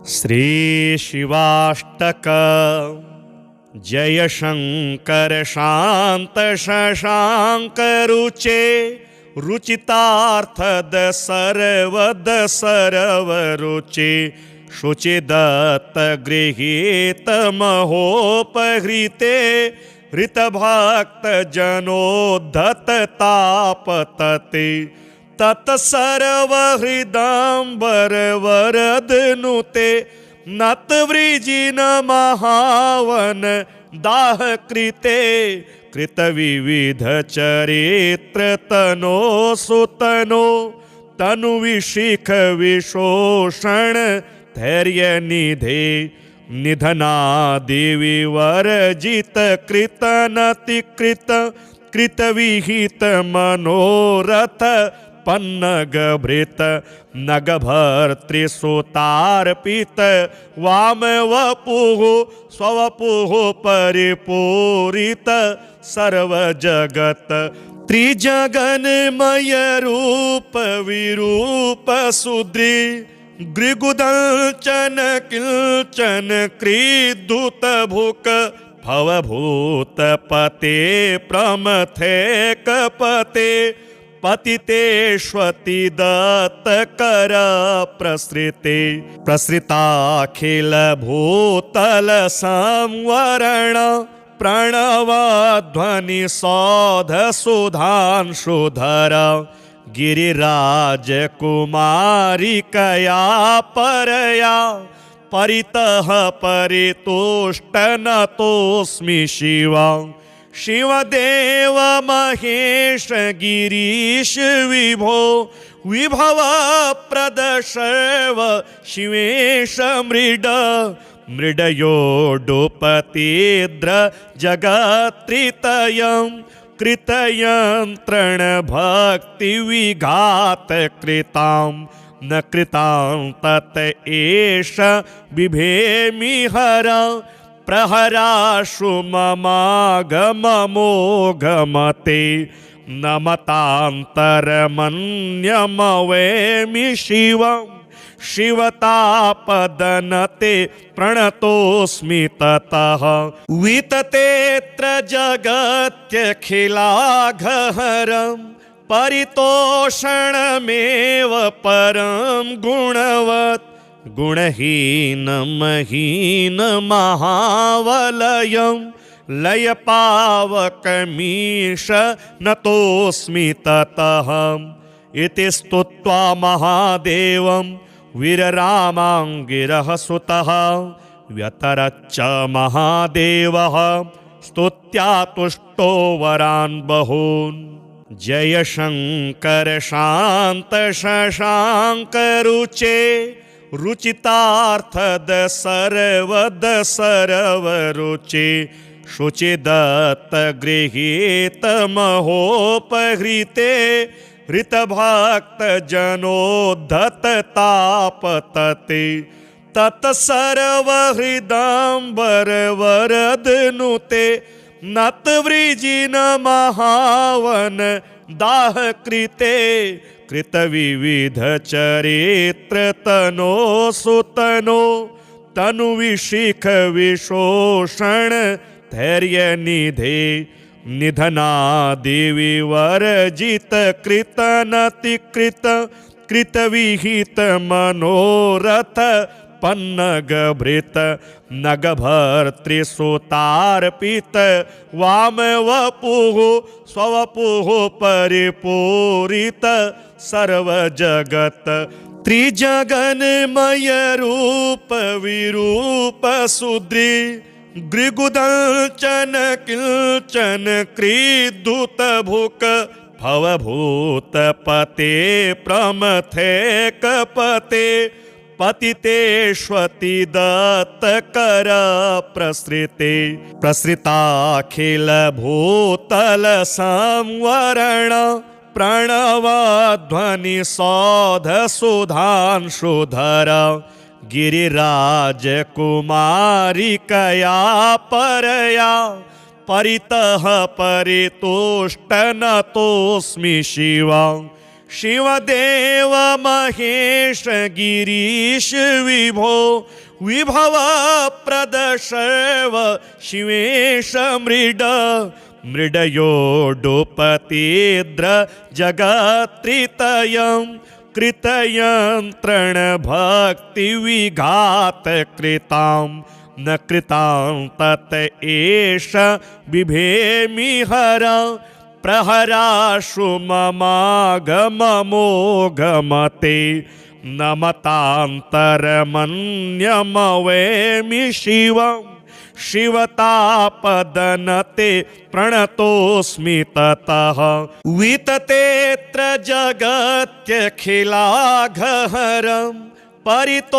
श्री शिवाष्टक जय शंकर शांत शशांक रुचे रुचितार्थद सर्वद सर्व रुचे शुचिदत्त गृहीत महोपहृते हृतभक्त जनोद्धत तापतते तत्सर्व हृदांबर वरद नुते नतवृजिन महावन दाह कृते कृत विविध चरित्र तनो सुतनो तनु विशिख विशोषण धैर्य निधे निधनादि विवर्जित कृत नतिकृत कृत विहित मनोरथ पन्नग भृत नग भर्तृसुतार्पित वाम वपुः स्ववपुः परिपूरित सर्व जगत त्रिजगन्मय रूप विरूप सुद्री गृगुदंचन किंचन क्रीदूत भुक भवभूत पते प्रमथे कपते पतितेष्वति दत्त कर प्रसृते प्रसृताखिल भूतल संवरण प्रणवध्वनि सौध सुधांशुधर गिरिराज कुमारिकया परया परितः परितुष्ट नतोऽस्मि शिवा शिवदेव महेश गिरीश विभो विभव प्रद शैव शिवेश मृड मृडयोडुपतीद्र जगत्रितयं कृतयन्त्रण भक्ति विघात कृतां न कृतां तत एष बिभेमि हर प्रहराशु ममागममोघमते नमतान्तरमन्यमवेमि शिवं शिवतापदनते प्रणतोऽस्मि ततः विततेऽत्र जगत्यखिलाघहरं परितोषणमेव परं गुणवत् गुणहीनमहीनमहावलयं लयपावकमीश नतोऽस्मि ततः इति स्तुत्वा महादेवं वीररामाङ्गिरः सुतः व्यतरच्च महादेवः स्तुत्या तुष्टो वरान् बहून् जय शंकर शांत शशांक रुचे रुचितार्थद सर्वद सर्व रुचे शुचिदत्त गृहीत महोपहृते हृतभक्त जनोद्धत तापतते तत्सर्व हृदांबर वरद नुते नतवृजिन महावन दाह कृते कृत विविध चरित्र तनो सुतनो तनु विशिख विशोषण धैर्य निधे निधनादि विवर्जित कृत नतिकृत कृत विहित मनोरथ पन्नग भृत नग भर्तृसुतार्पित वाम वपुः स्ववपुः परिपूरित सर्व जगत त्रिजगन्मय रूप विरूप सुद्री गृगुदंचन किंचन क्रीदूत भुक भवभूत पते प्रमथे कपते पतितेष्वति दत्त कर प्रसृते प्रसृताखिल भूतल संवरण प्रणवध्वनि सौध सुधांशुधर गिरिराज कुमारिकया परया परितः परितुष्ट नतोऽस्मि शिवा शिवदेव महेश गिरीश विभो विभव प्रद सर्व शिवेश मृड मृडयोडुपतीद्र जगत्रितयं कृतयन्त्रण भक्ति विघात कृतां न कृतां तत एष बिभेमि हर प्रहराशु ममागममोगमते नमतान्तरमन्यमवेमि शिवम् शिवतापदनते प्रणतोऽस्मि ततः विततेऽत्र जगत्यखिलाघहरं परितोषणमेव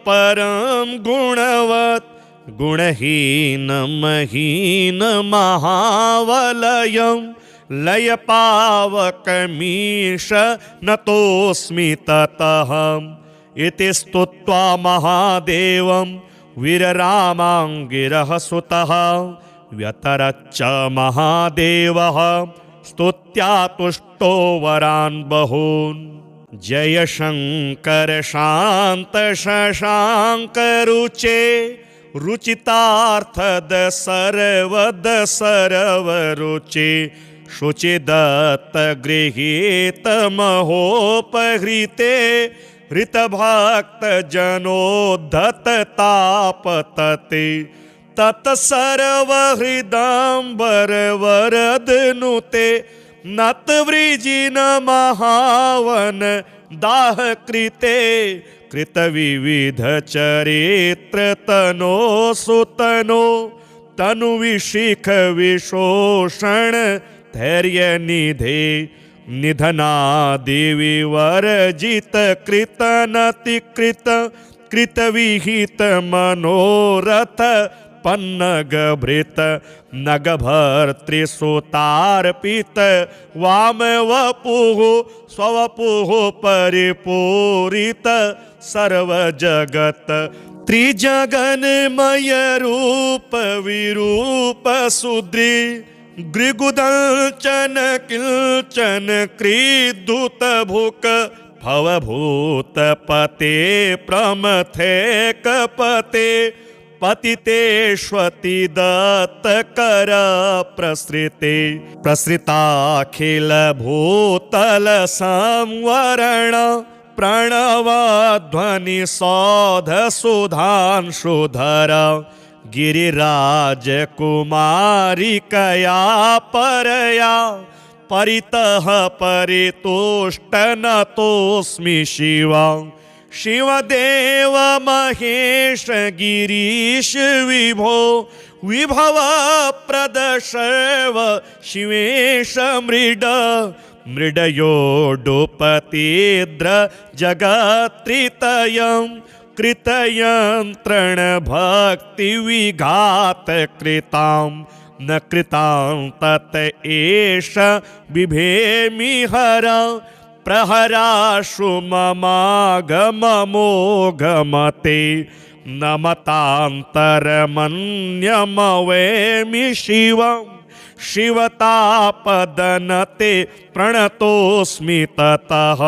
परं गुणवत् गुणहीनमहीनमहावलयं लयपावकमीश नतोऽस्मि ततः इति स्तुत्वा महादेवं वीररामाङ्गिरः सुतः व्यतरच्च महादेवः स्तुत्या तुष्टो वरान् बहून् जय शङ्कर शान्त शशाङ्क रुचे रुचितार्थद सर्वद सर्वरुचे शुचिदत्त गृहीत महोपहृते हृतभक्त जनोद्धत तापतते तत्सर्वहृदाम्बर वरदनुते नतवृजिन महावन दाह कृते कृतविविध चरित्र तनो सुतनो तनुविशिख विशोषण धैर्य निधे निधनादिविवर्जित कृतनतिकृत कृतविहित मनोरथ पन्नगभृत नगभर्तृसुतार्पित वामवपुः स्ववपुः परिपूरित सर्वजगत् त्रिजगन्मय रूप विरूप सुदृ गृगुदंचन किंचन क्रीदुत भुक भवभूत पते प्रमथे कपते पतितेष्वति दत्त कर प्रसृते प्रसृताखिल भूतल संवरण प्रणवध्वनि सौध सुधांशुधर गिरिराज कुमारिकया परया परितः परितुष्ट नतोऽस्मि शिवं शिवदेव महेश गिरीश विभो विभव प्रद सर्व शिवेश मृड मृडयोडुपतीद्र जगत्रितयं कृतयन्त्रण भक्ति विघात कृतां न कृतां तत एष बिभेमि हर प्रहराशु ममागममोगमते नमतान्तरमन्यमवेमि शिवम् शिवतापदनते प्रणतोऽस्मि ततः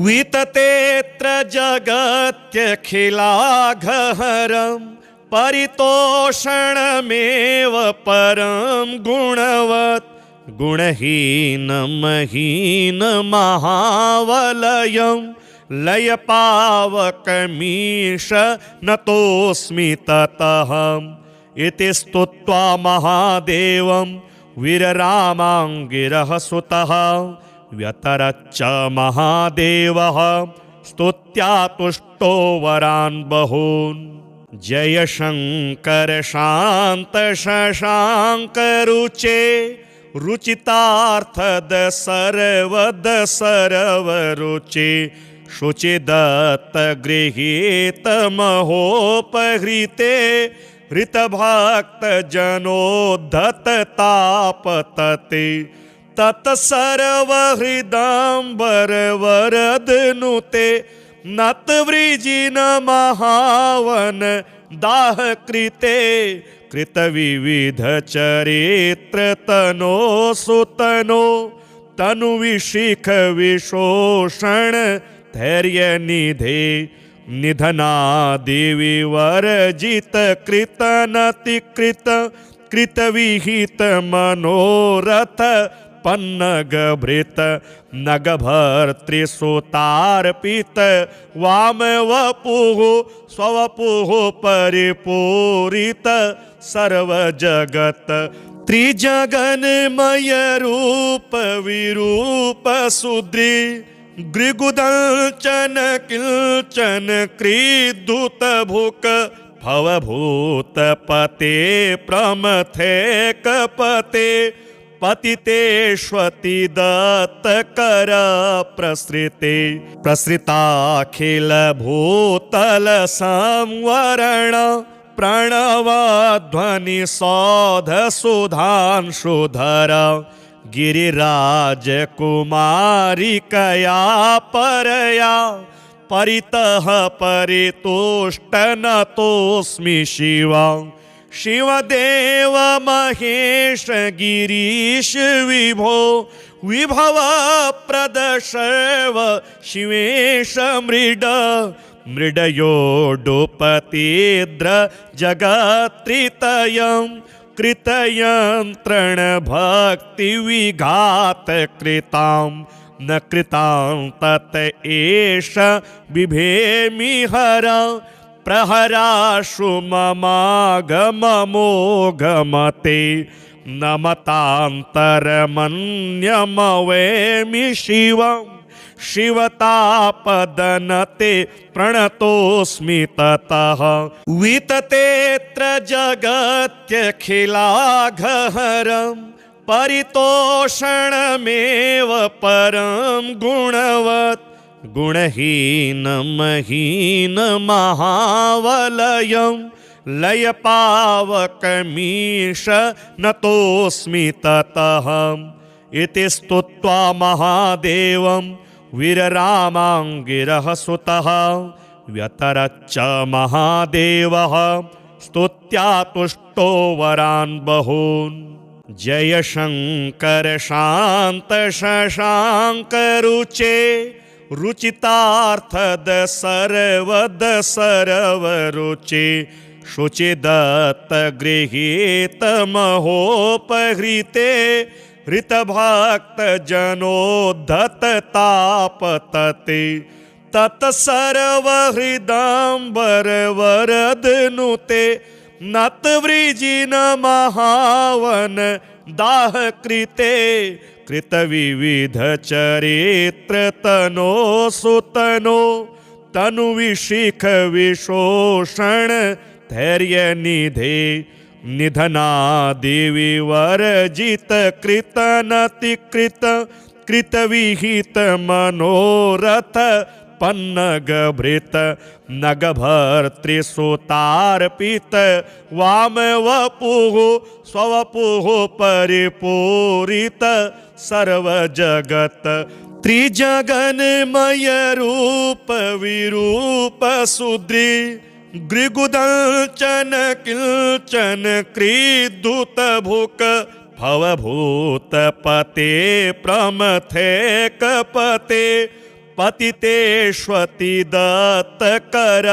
विततेऽत्र जगत्यखिलाघहरं परितोषणमेव परं गुणवत् गुणहीनमहीनमहावलयं लयपावकमीश नतोऽस्मि ततः इति स्तुत्वा महादेवं वीररामाङ्गिरः सुतः व्यतरच्च महादेवः स्तुत्या तुष्टो वरान् बहून् जय शङ्कर शान्त शशाङ्क रुचे रुचितार्थद सर्वद सर्वरुचे शुचिदत्त गृहीत महोपहृते हृतभक्त जनोद्धत तापतते तत्सर्वहृदाम्बर वरदनुते नतवृजिन महावन दाह कृते कृतविविध चरित्र तनो सुतनो तनुविशिख विशोषण धैर्य निधे निधनादि वर्जित कृत नतिकृत कृत विहित मनोरथ पन्नग भृत नग भर्तृसुतार्पित वाम वपुः स्ववपुः परिपूरित सर्व जगत त्रिजगन्मय रूप विरूप सुद्री गृगुदंचन किंचन क्रीदूत भुक भवभूत पते प्रमथे कपते पतितेष्वति दत्त कर प्रसृते प्रसृताखिल भूतल संवरण प्रणवध्वनि सौध सुधांशुधर गिरिराज कुमारिकया परया परितः परितुष्ट नतोऽस्मि शिवं शिवदेव महेश गिरीश विभो विभव प्रद शैव शिवेश मृड मृडयोडुपतीद्र जगत्त्रितयं कृतयन्त्रण भक्ति विघात कृतां न कृतां तत एष बिभेमि हर प्रहराशु ममागममोघमते नमतान्तरमन्यमवेमि शिवं शिवतापदनते प्रणतोऽस्मि ततः विततेऽत्र जगत्यखिलाघहरं परितोषणमेव परं गुणवत् गुणहीनमहीनमहावलयं लयपावकमीश नतोऽस्मि ततः इति स्तुत्वा महादेवं वीररामाङ्गिरः सुतः व्यतरच्च महादेवः स्तुत्या तुष्टो वरान् बहून् जय शङ्कर शान्त शशाङ्क रुचे रुचितार्थद सर्वद सर्वरुचे शुचिदत्त गृहीत महोपहृते हृतभक्त जनोद्धत तापतते तत्सर्वहृदाम्बर वरदनुते नतवृजिन महावन दाह कृते कृत विविध चरित्र तनो सुतनो तनु विशिख विशोषण धैर्य निधे निधनादि विवर्जित कृत नतिकृत कृत विहित मनोरथ पन्नग भृत नग भर्तृसुतार्पित वाम वपुः स्ववपुः परिपूरित सर्व जगत त्रिजगन्मय रूप विरूप सुद्री गृगुदंचन किंचन क्रीदूत भुक भवभूत पते प्रमथे कपते पतितेष्वति दत्त कर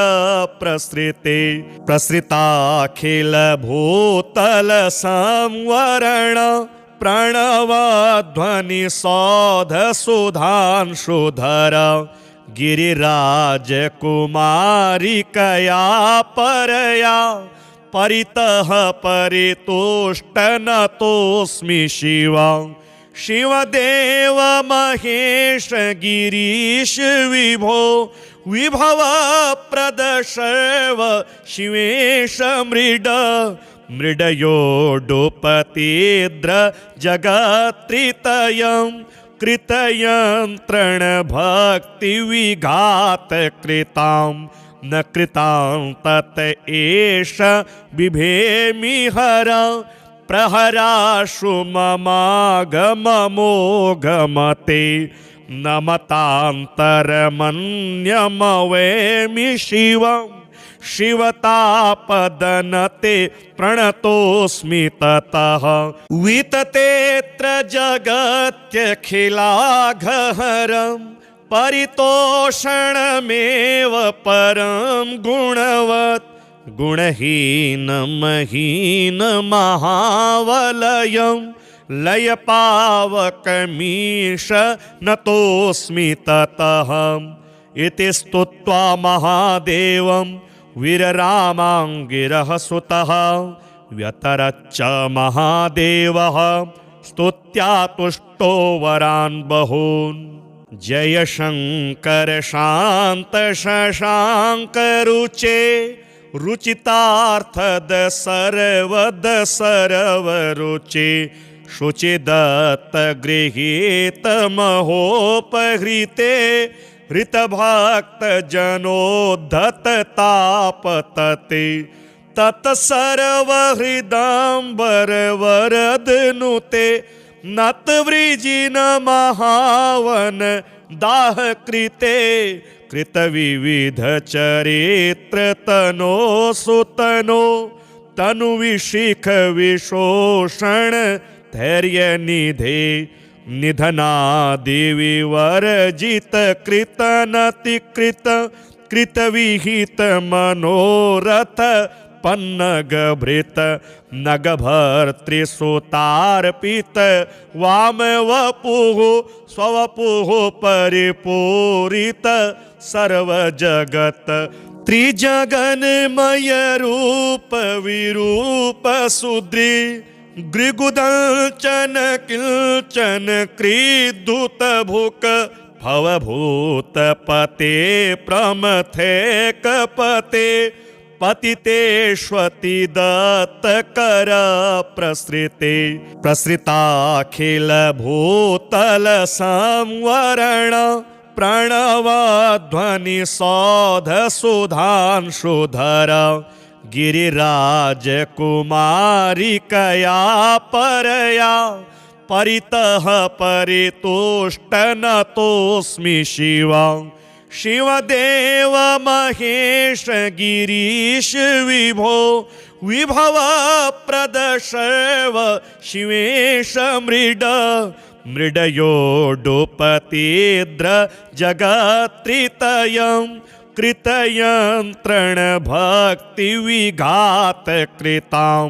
प्रसृते प्रसृताखिल भूतल संवरण प्रणवध्वनि सौध सुधांशुधर गिरिराज कुमारिकया परया परितः परितुष्ट नतोऽस्मि शिवं शिवदेव महेश गिरीश विभो विभव प्रद शैव शिवेश मृड मृडयोडुपतीद्र जगत्त्रितयं कृतयन्त्रण भक्ति विघात कृतां न कृतां तत एष बिभेमि हर प्रहराशु ममागममोघमते नमतान्तरमन्यमवेमि शिवं शिवतापदनते प्रणतोऽस्मि ततः विततेऽत्र जगत्यखिलाघहरम् परितोषणमेव परं गुणवत् गुणहीनमहीनमहावलयं लयपावकमीश नतोऽस्मि ततः इति स्तुत्वा महादेवं वीररामाङ्गिरः सुतः व्यतरच्च महादेवः स्तुत्या तुष्टो वरान् बहून्। जय शंकर शांत शशांक रुचे रुचितार्थद सर्वद सर्व रुचे शुचिदत्त गृहीत महोपहृते हृतभक्त जनोद्धत तापतते तत्सर्वहृदाम्बर वरदनुते नतवृजिन महावन दाह कृते कृत विविध चरित्र तनो सुतनो तनु विशिख विशोषण धैर्य निधे निधनादि विवर्जित कृत नतिकृत कृत विहित मनोरथ पन्नग भृत नग भर्तृसुतार्पित वाम वपुः स्ववपुः परिपूरित सर्व जगत त्रिजगन्मय रूप विरूप सुद्री गृगुदंचन किंचन क्रीदुत भुक भवभूत पते प्रमथे कपते पतितेष्वति दत्त कर प्रसृते प्रसृताखिल भूतल संवरण प्रणवध्वनि सौध सुधांशुधर गिरिराज कुमारिकया परया परितः परितुष्ट नतोऽस्मि शिवं शिवदेव महेश गिरीश विभो विभव प्रद शैव शिवेश मृड मृडयोडुपतीद्र जगत्त्रितयं कृतयन्त्रण भक्ति विघात कृतां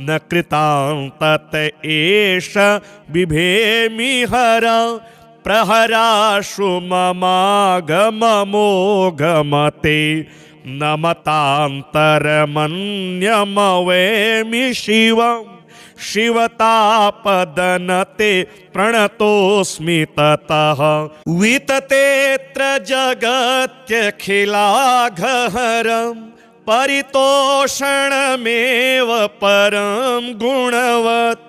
न कृतां तत एष बिभेमि हर प्रहराशु ममागममोघमते नमतान्तरमन्यमवेमि शिवं शिवतापदनते प्रणतोऽस्मि ततः विततेऽत्र जगत्यखिलाघहरं परितोषणमेव परं गुणवत्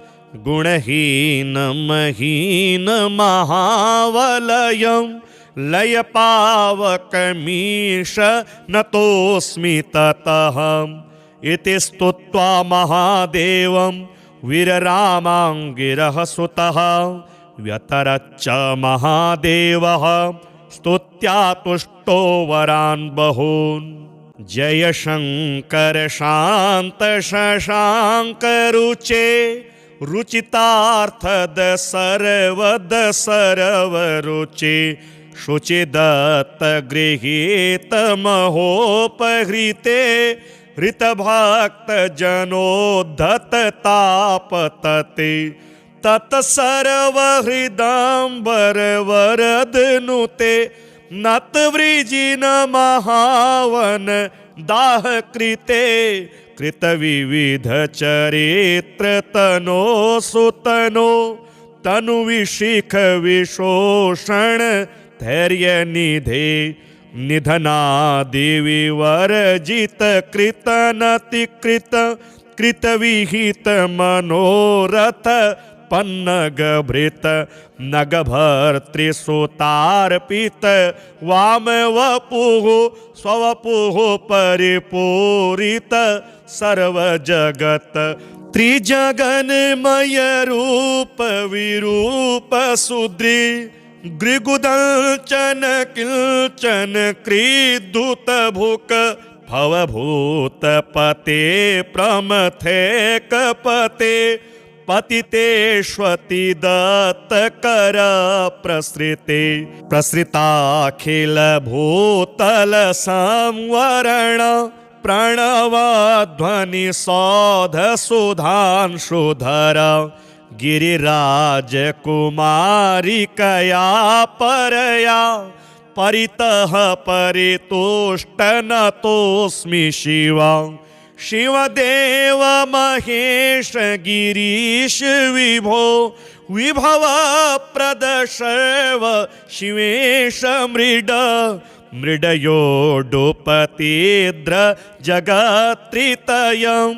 गुणहीनमहीनमहावलयं लयपावकमीश नतोऽस्मि ततः इति स्तुत्वा महादेवं वीररामाङ्गिरः सुतः व्यतरच्च महादेवः स्तुत्या तुष्टो वरान् बहून्। जय शंकर शांत शशांक रुचे रुचितार्थद सर्वद सर्व रुचे शुचिदत्त गृहीत महोपहृते हृतभक्त जनोद्धत तापतते तत्सर्वहृदाम्बर वरदनुते नतवृजिन महावन दाह कृते कृत विविध चरित्र तनो सुतनो तनु विशिख विशोषण धैर्य निधे निधनादि विवर्जित कृत नतिकृत कृत विहित मनोरथ पन्नग भृत नग भर्तृसुतार्पित वाम वपुः स्ववपुः परिपूरित सर्व जगत त्रिजगन्मय रूप विरूप सुद्री गृगुदंचन किंचन क्रीदुत भुक भवभूतपते प्रमथेकपते पतितेष्वति दत्तकर प्रसृते प्रसृताखिल भूतल संवरण प्रणवध्वनि सौध सुधांशुधर गिरिराज कुमारिकया परया परितः परितुष्ट नतोऽस्मि शिवा शिवदेव महेश गिरीश विभो विभव प्रदशव शिवेश मृड मृडयोडुपतीद्र जगत्त्रितयं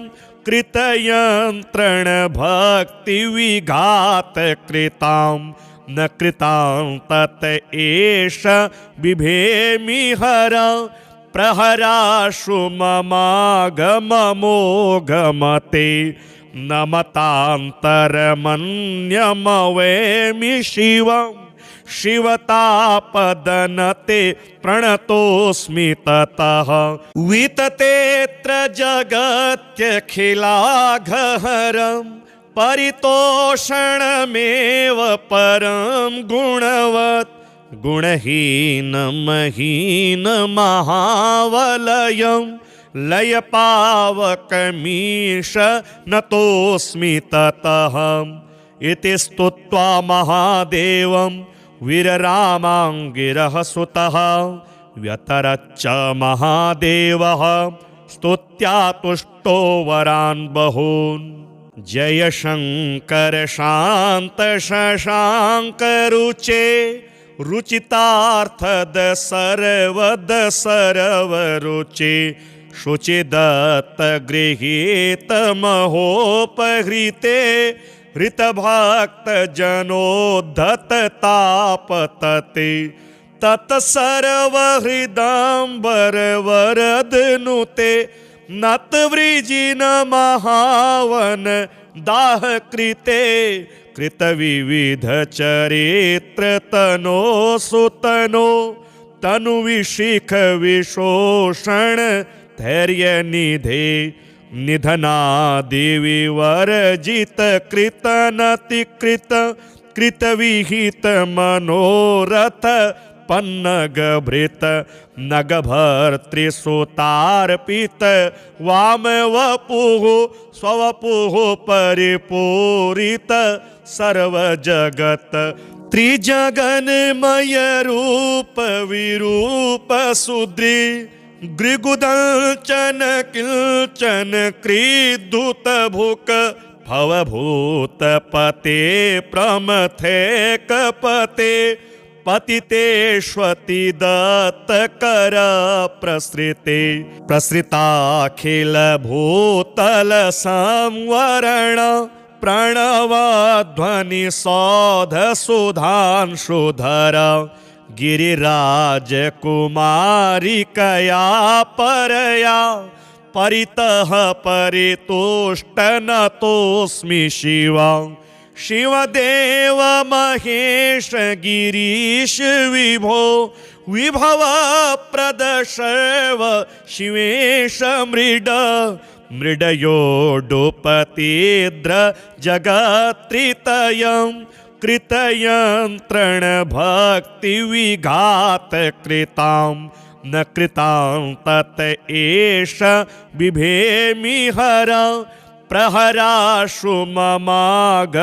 कृतयन्त्रण भक्ति विघात कृतां न कृतां तत एष बिभेमि हर प्रहराशु ममागममोगमते नमतान्तरमन्यमवेमि शिवं शिवतापदनते प्रणतोऽस्मि ततः विततेऽत्र जगत्यखिलाघहरं परितोषणमेव परं गुणवत् गुणहीनमहीनमहावलयं लयपावकमीश नतोऽस्मि ततः इति स्तुत्वा महादेवं वीररामाङ्गिरः सुतः व्यतरच्च महादेवः स्तुत्या तुष्टो वरान् बहून् जय शङ्कर शान्त शशाङ्क रुचे रुचितार्थद सर्वद सर्वरुचे शुचिदत्त गृहीत महोपहृते हृतभक्त जनोद्धत तापतते तत्सर्वहृदाम्बर वरदनुते नतवृजिन महावन दाह कृते कृतविविध चरित्र तनो सुतनो तनु विशिख विशोषण धैर्य निधे निधनादि विवर्जित कृत नतिकृत कृतविहित मनोरथ पन्नगभृत नगभर्तृसुतार्पित वामवपुः स्ववपुः परिपूरित सर्वजगत् त्रिजगन्मय रूप विरूप सुदृ गृगुदंचन किंचन क्रीदुत भुक भवभूतपते प्रमथेकपते पतितेष्वति दत्तकर प्रसृते प्रसृताखिल भूतल संवरण प्रणवध्वनि सौध सुधांशुधर गिरिराज कुमारिकया परया परितः परितुष्ट नतोऽस्मि शिवा शिवदेव महेश गिरीश विभो विभव प्रदशव शिवेश मृड मृडयोडुपतीद्र जगत्त्रितयं कृतयन्त्रण भक्ति विघात कृतां न कृतां तत एष बिभेमि हर प्रहराशु ममागममोगमते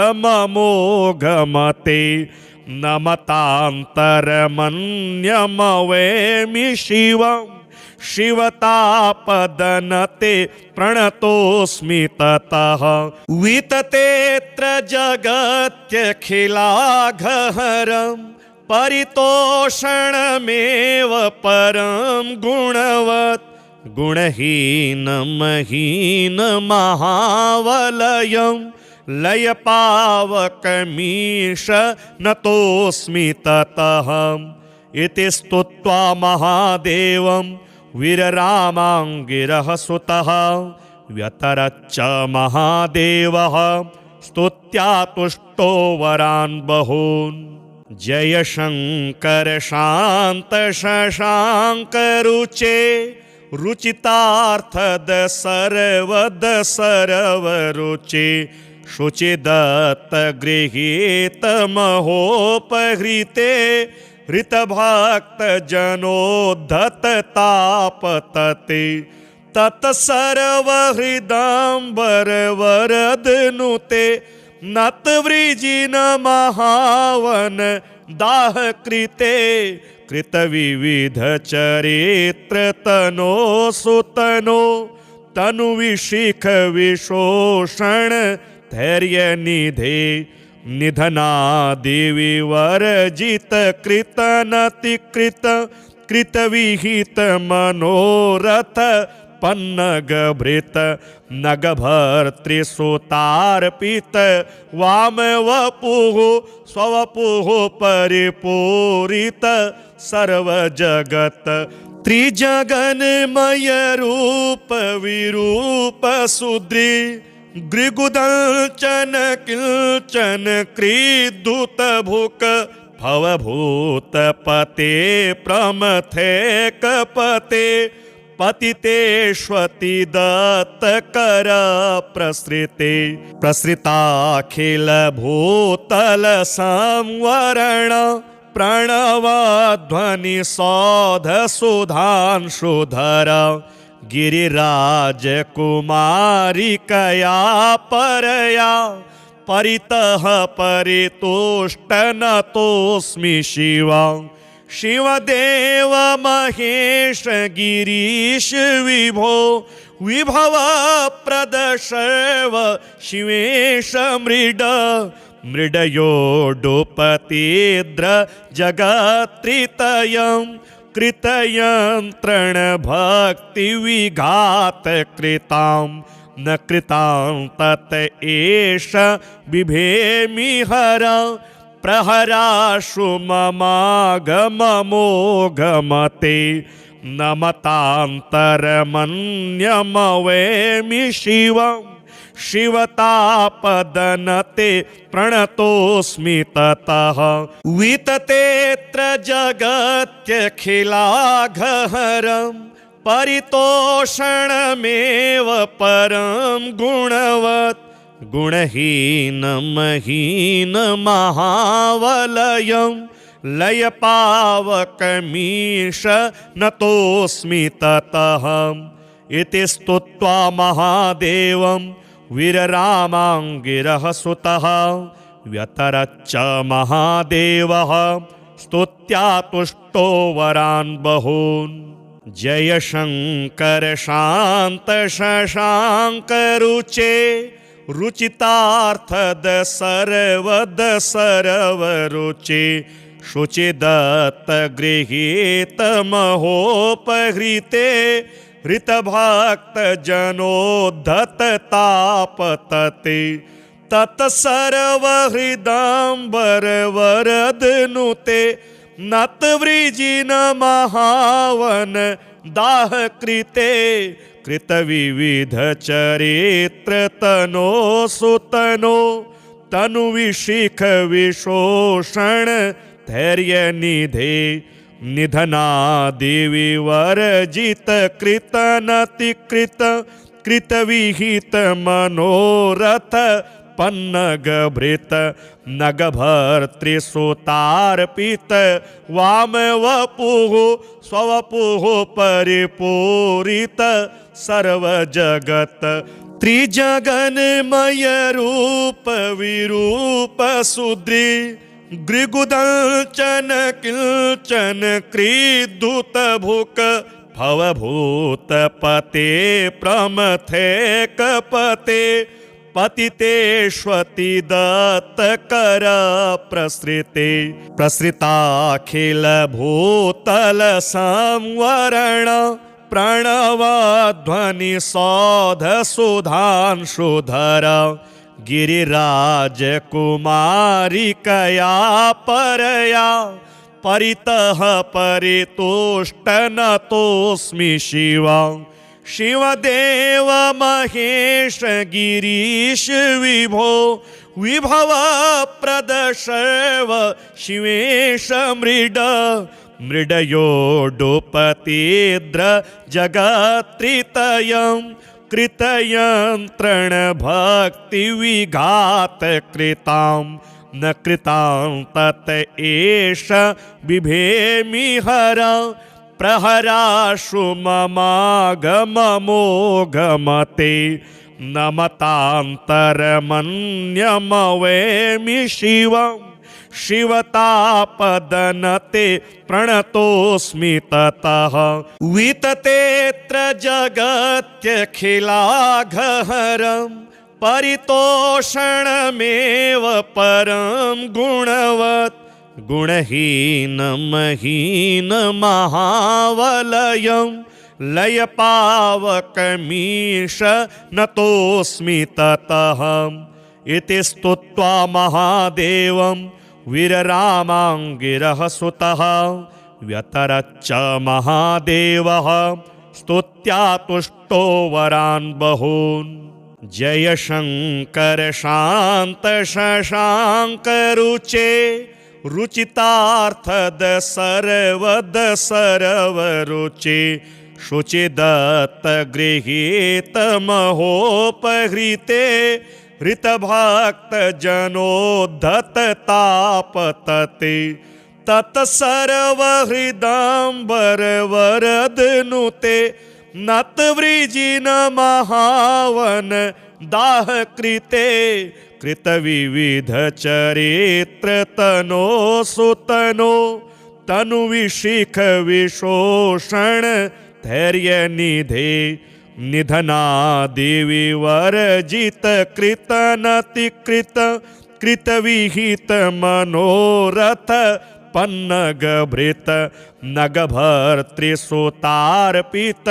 नमतान्तरमन्यमवेमि शिवं शिवतापदनते प्रणतोऽस्मि ततः विततेऽत्र जगत्यखिलाघहरं परितोषणमेव परं गुणवत् गुणहीनमहीनमहावलयं लयपावकमीश नतोऽस्मि ततः इति स्तुत्वा महादेवं वीररामाङ्गिरः सुतः व्यतरच्च महादेवः स्तुत्या तुष्टो वरान् बहून् जय शङ्कर शान्त शशाङ्क रुचे रुचितार्थद सर्वद सर्वरुचि शुचिदत्त गृहीत महोपहृते हृतभक्त जनोद्धत तापतते तत्सर्वहृदाम्बर वरदनुते नतवृजिन महावन दाह कृते कृतविविध चरित्र तनो सुतनो तनु विशिख विशोषण धैर्य निधे निधनादि विवर्जित कृत नतिकृत कृतविहित मनोरथ पन्नग भृत नग भर्तृसुतार्पित वाम वपुः स्ववपुः परिपूरित सर्व जगत त्रिजगन्मय रूप विरूप सुद्री गृगुदंचन किंचन क्रीदुत भुक भवभूत पते प्रमथे कपते पतितेष्वति दत्त कर प्रसृते प्रसृताखिल भूतल संवरण प्रणवध्वनि सौध सुधांशुधर गिरिराज कुमारिकया परया परितः परितुष्ट नतोऽस्मि शिवा शिवदेव महेश गिरीश विभो विभव प्रद शैव शिवेश मृड मृडयोडुपतीद्र जगत्रितयं कृतयन्त्रण भक्ति विघात कृतां न कृतां तत एष बिभेमि हर प्रहराशु ममागममोघमते नमतान्तरमन्यमवेमि शिवं शिवतापदनते प्रणतोऽस्मि ततः विततेऽत्र जगत्यखिलाघहरं परितोषणमेव परं गुणवत् गुणहीनमहीनमहावलयं लयपावकमीश नतोऽस्मि ततः इति स्तुत्वा महादेवं वीररामाङ्गिरः सुतः व्यतरच्च महादेवः स्तुत्या तुष्टो वरान् बहून् जय शंकर शांत शशांक रुचे रुचितार्थद सर्वद सर्वरुचि शुचिदत्त गृहीत महोपहृते हृतभक्त जनोद्धत तापतते तत्सर्वहृदाम्बर वरदनुते नतवृजिन महावन दाह कृते कृतविविध चरित्र तनो सुतनो तनु विशिख विशोषण धैर्य निधे निधनादि विवर्जित कृत नतिकृत कृतविहित मनोरथ पन्नग भृत नग भर्तृसुतार्पित वाम वपुः स्ववपुः परिपूरित सर्व जगत त्रिजगन्मय रूप विरूप सुद्री गृगुदंचन किंचन क्रीदुत भुक भवभूत पते प्रमथे कपते पतितेष्वति दत्त कर प्रसृते प्रसृताखिल भूतल संवरण प्रणवध्वनि सौध सुधांशुधर गिरिराज कुमारिकया परया परितः परितुष्ट नतोऽस्मि शिवा शिवदेव महेश गिरीश विभो विभव प्रद शैव शिवेश मृड मृडयोडुपतीद्र जगत्रितयं कृतयन्त्रण भक्तिविघात कृतां न कृतां तत एष बिभेमि हर प्रहराशु ममागममोघमते नमतान्तरमन्यमवेमि शिवं शिवतापदनते प्रणतोऽस्मि ततः विततेऽत्र जगत्यखिलाघहरं परितोषणमेव परं गुणवत् गुणहीनमहीनमहावलयं लयपावकमीश नतोऽस्मि ततः इति स्तुत्वा महादेवं वीररामाङ्गिरः सुतः व्यतरच्च महादेवः स्तुत्या तुष्टो वरान् बहून् जय शङ्कर शान्त शशाङ्क रुचे रुचितार्थद सर्वद सर्वरुचे शुचिदत्त गृहीत महोपहृते हृतभक्त जनोद्धत तापतते तत्सर्वहृदाम्बर वरदनुते नतवृजिन महावन दाह कृते कृतविविध चरित्र तनो सुतनो तनुविशिख विशोषण धैर्य निधे निधनादि वर्जित कृत नतिकृत कृतविहित मनोरथ पन्नगभृत नगभर्तृसुतार्पित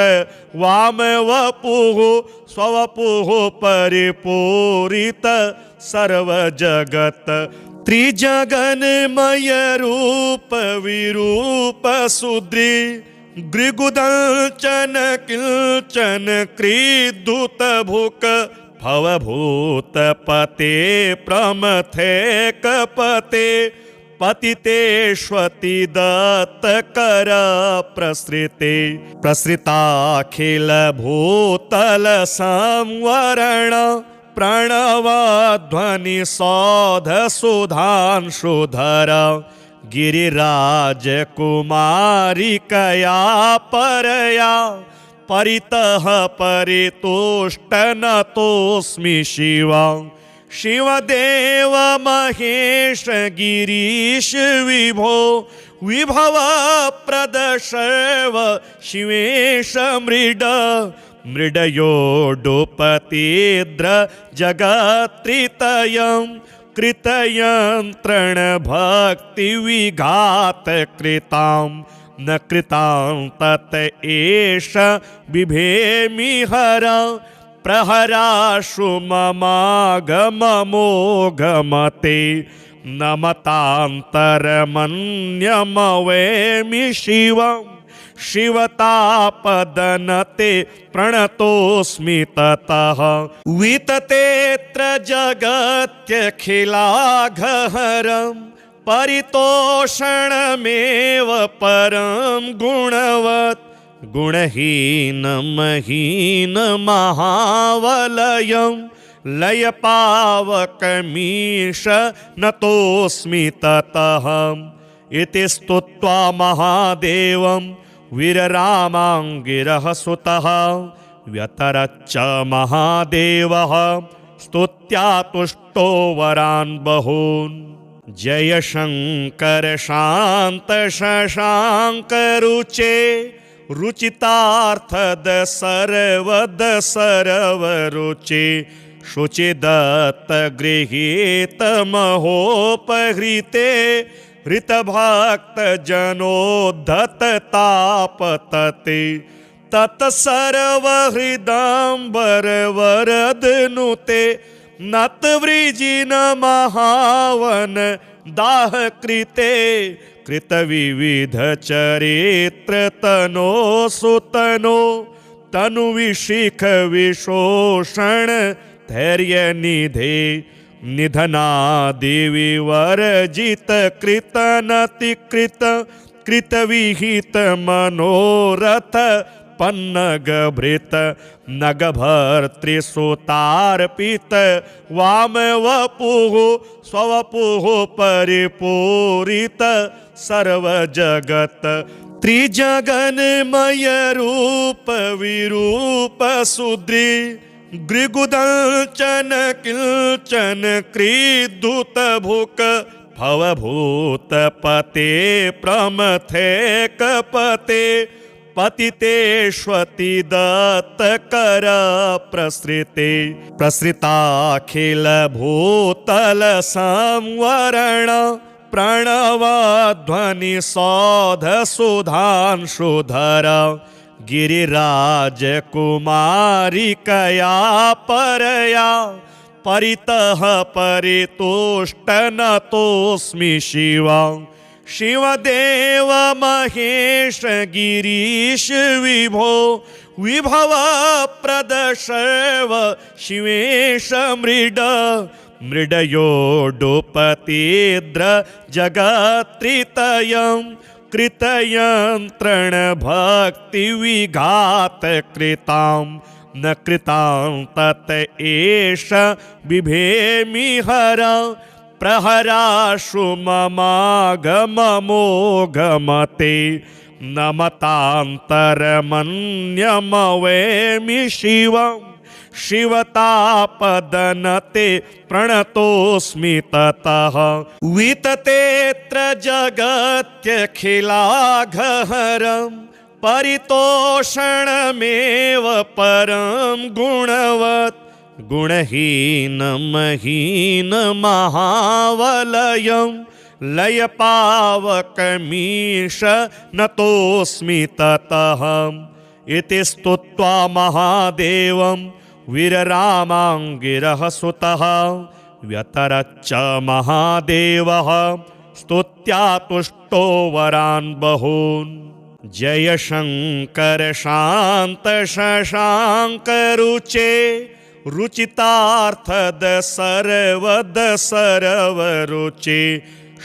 वामवपुः स्ववपुः परिपूरित सर्वजगत् त्रिजगन्मय रूप विरूप सुद्री गृगुदंचन किंचन क्रीदुत भुक भवभूतपते प्रमथे कपते पतितेष्वति दत्तकर प्रसृते प्रसृताखिल भूतल संवरण प्रणवध्वनि सौध सुधांशुधर गिरिराज कुमारिकया परया परितः परितुष्ट नतोऽस्मि शिवं शिवदेव महेश गिरीश विभो विभव प्रद शैव शिवेश मृड मृडयोडुपतीद्र जगत्रितयं कृतयन्त्रण भक्तिविघात कृतां न कृतां तत एष बिभेमि हर प्रहराशु ममागममोघमते नमतान्तरमन्यमवेमि शिवं शिवतापदनते प्रणतोऽस्मि ततः विततेऽत्र जगत्यखिलाघहरं परितोषणमेव परं गुणवत् गुणहीनमहीनमहावलयं लयपावकमीश नतोऽस्मि ततः इति स्तुत्वा महादेवं वीररामाङ्गिरः सुतः व्यतरच्च महादेवः स्तुत्या तुष्टो वरान् बहून् जय शङ्कर शान्त शशाङ्क रुचे रुचितार्थद सर्वद सर्वरुचे शुचिदत्त गृहीत महोपहृते हृतभक्त जनोद्धत तापतते तत्सर्वहृदाम्बर वरदनुते नतवृजिन महावन दाह कृते कृतविविध चरित्र तनो सुतनो तनुविशिख विशोषण धैर्य निधे निधनादि विवर्जित कृत नतिकृत कृतविहित मनोरथ पन्नगभृत नगभर्तृसुतार्पित वामवपुः स्ववपुः परिपूरित सर्वजगत् त्रिजगन्मय रूप विरूप सुद्री गृगुदंचन किंचन क्रीदुत भुक भवभूतपते प्रमथे कपते पतितेष्वति दत्तकर प्रसृते प्रसृताखिल भूतल संवरण प्रणवध्वनि सौध सुधांशुधर गिरिराज कुमारिकया परया परितः परितुष्ट नतोऽस्मि शिवा शिवदेव महेश गिरीश विभो विभव प्रदशव शिवेश मृड मृडयोडुपतीद्र जगत्त्रितयं कृतयन्त्रण भक्ति विघात कृतां न कृतां तत एष बिभेमि हर प्रहराशु ममागममोगमते नमतान्तरमन्यमवेमि शिवं शिवतापदनते प्रणतोऽस्मि ततः विततेऽत्र जगत्यखिलाघहरं परितोषणमेव परं गुणवत् गुणहीनमहीनमहावलयं लयपावकमीश नतोऽस्मि ततः इति स्तुत्वा महादेवं वीररामाङ्गिरः सुतः व्यतरच्च महादेवः स्तुत्या तुष्टो वरान् बहून् जय शङ्कर शान्त शशाङ्क रुचे रुचितार्थद सर्वद सर्वरुचे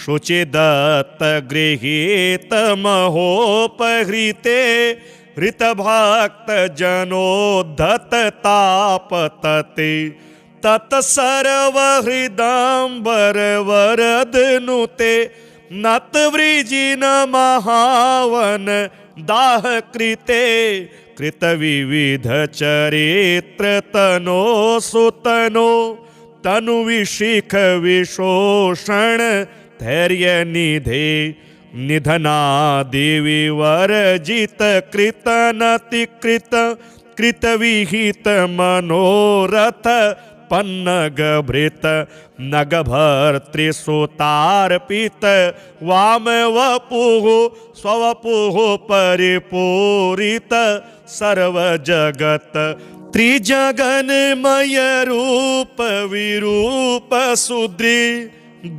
शुचिदत्त गृहीत महोपहृते हृतभक्त जनोद्धत तापतते तत्सर्वहृदाम्बर वरदनुते नतवृजिन महावन दाह कृते कृतविविध चरित्र तनो सुतनो तनु विशिख विशोषण धैर्य निधे निधनादि विवर्जित कृत नतिकृत कृतविहित मनोरथ पन्नगभृत नगभर्तृसुतार्पित वामवपुः स्ववपुः परिपूरित सर्वजगत् त्रिजगन्मय रूप विरूप सुद्री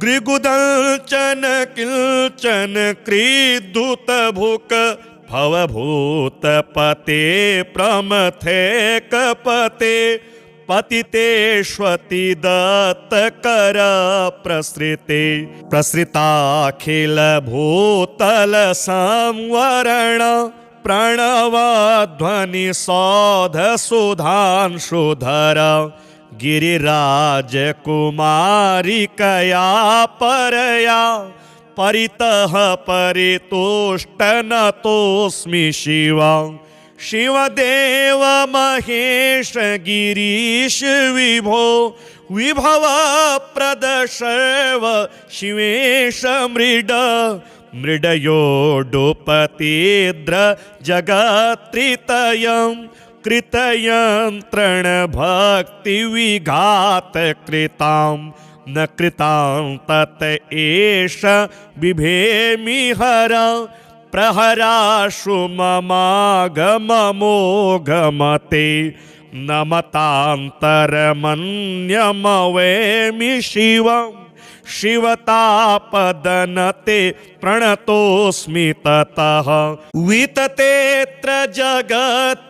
गृगुदंचन किंचन क्रीदुत भुक भवभूतपते प्रमथे कपते पतितेष्वति दत्तकर प्रसृते प्रसृताखिल भूतल संवरण प्रणवध्वनि सौध सुधांशुधर गिरिराज कुमारिकया परया परितः परितुष्ट नतोऽस्मि शिवा शिवदेव महेश गिरीश विभो विभव प्रदशव शिवेश मृड मृडयोडुपतीद्र जगत्त्रितयं कृतयन्त्रण भक्ति विघात कृतां न कृतां तत एष बिभेमि हर प्रहराशु ममागममोगमते नमतान्तरमन्यमवेमि शिवं शिवतापदनते प्रणतोऽस्मि ततः विततेऽत्र जगत्यखिलाघहरं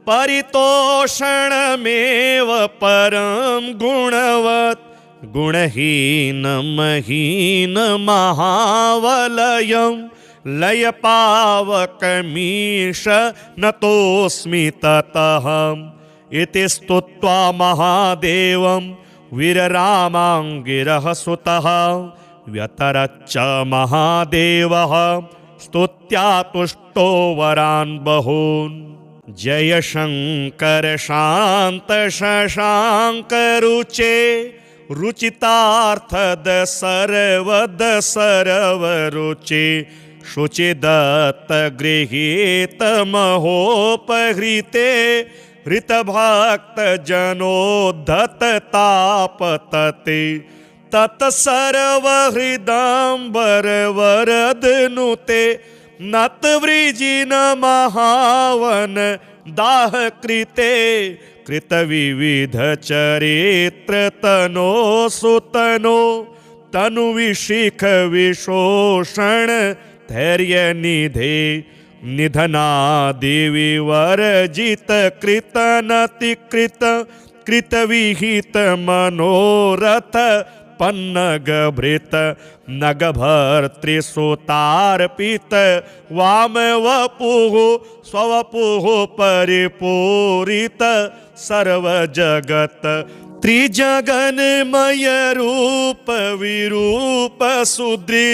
परितोषणमेव परं गुणवत् गुणहीनमहीनमहावलयं लयपावकमीश नतोऽस्मि ततः इति स्तुत्वा महादेवं वीररामाङ्गिरः सुतः व्यतरच्च महादेवः स्तुत्या तुष्टो वरान् बहून्। जय शङ्कर शान्त शशाङ्क रुचे रुचितार्थद सर्वद सर्वरुचे शुचिदत्त गृहीत महोपहृते हृतभक्तजनोद्धत तापतते तत्सर्वहृदाम्बर वरदनुते नतवृजिन महावन दाह कृते कृतविविध चरित्र तनो सुतनो तनुविशिख विशोषण धैर्य निधे निधनादि विवर्जित कृत नतिकृत कृतविहित मनोरथ पन्नगभृत नगभर्तृसुतार्पित वामवपुः स्ववपुः परिपूरित सर्वजगत् त्रिजगन्मय रूप विरूप सुद्री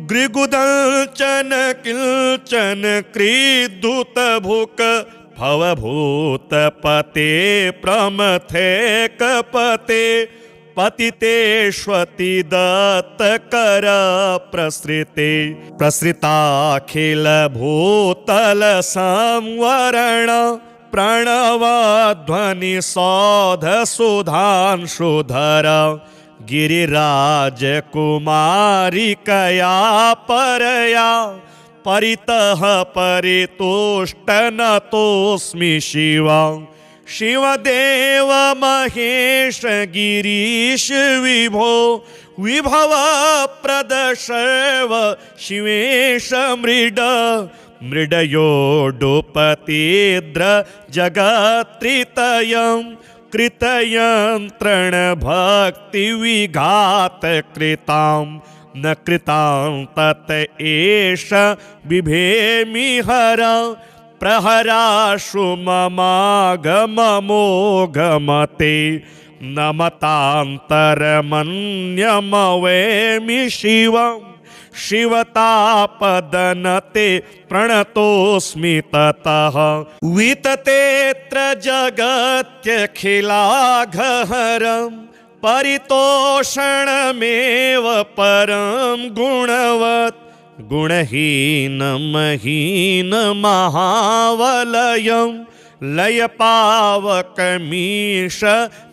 गृगुदंचन किंचन क्रीदुत भुक भवभूतपते प्रमथे कपते पतितेष्वति दत्तकर प्रसृते प्रसृताखिल भूतल संवरण प्रणवध्वनि सौध सुधांशुधर गिरिराज कुमारिकया परया परितः परितुष्ट नतोऽस्मि शिवं शिवदेव महेश गिरीश विभो विभव प्रद शैव शिवेश मृड मृडयोडुपतीद्र जगत्त्रितयं कृतयन्त्रण भक्ति विघात कृतां न कृतां तत एष बिभेमि हर प्रहराशु ममागममोघमते नमतान्तरमन्यमवेमि शिवं शिवतापदनते प्रणतोऽस्मि ततः विततेऽत्र जगत्यखिलाघहरं परितोषणमेव परं गुणवत् गुणहीनमहीनमहावलयं लयपावकमीश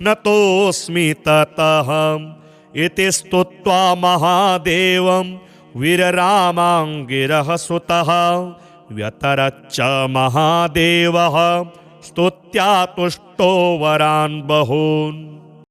नतोऽस्मि ततः इति स्तुत्वा महादेवं वीररामाङ्गिरः सुतः व्यतरच्च महादेवः स्तुत्या तुष्टो वरान् बहून्।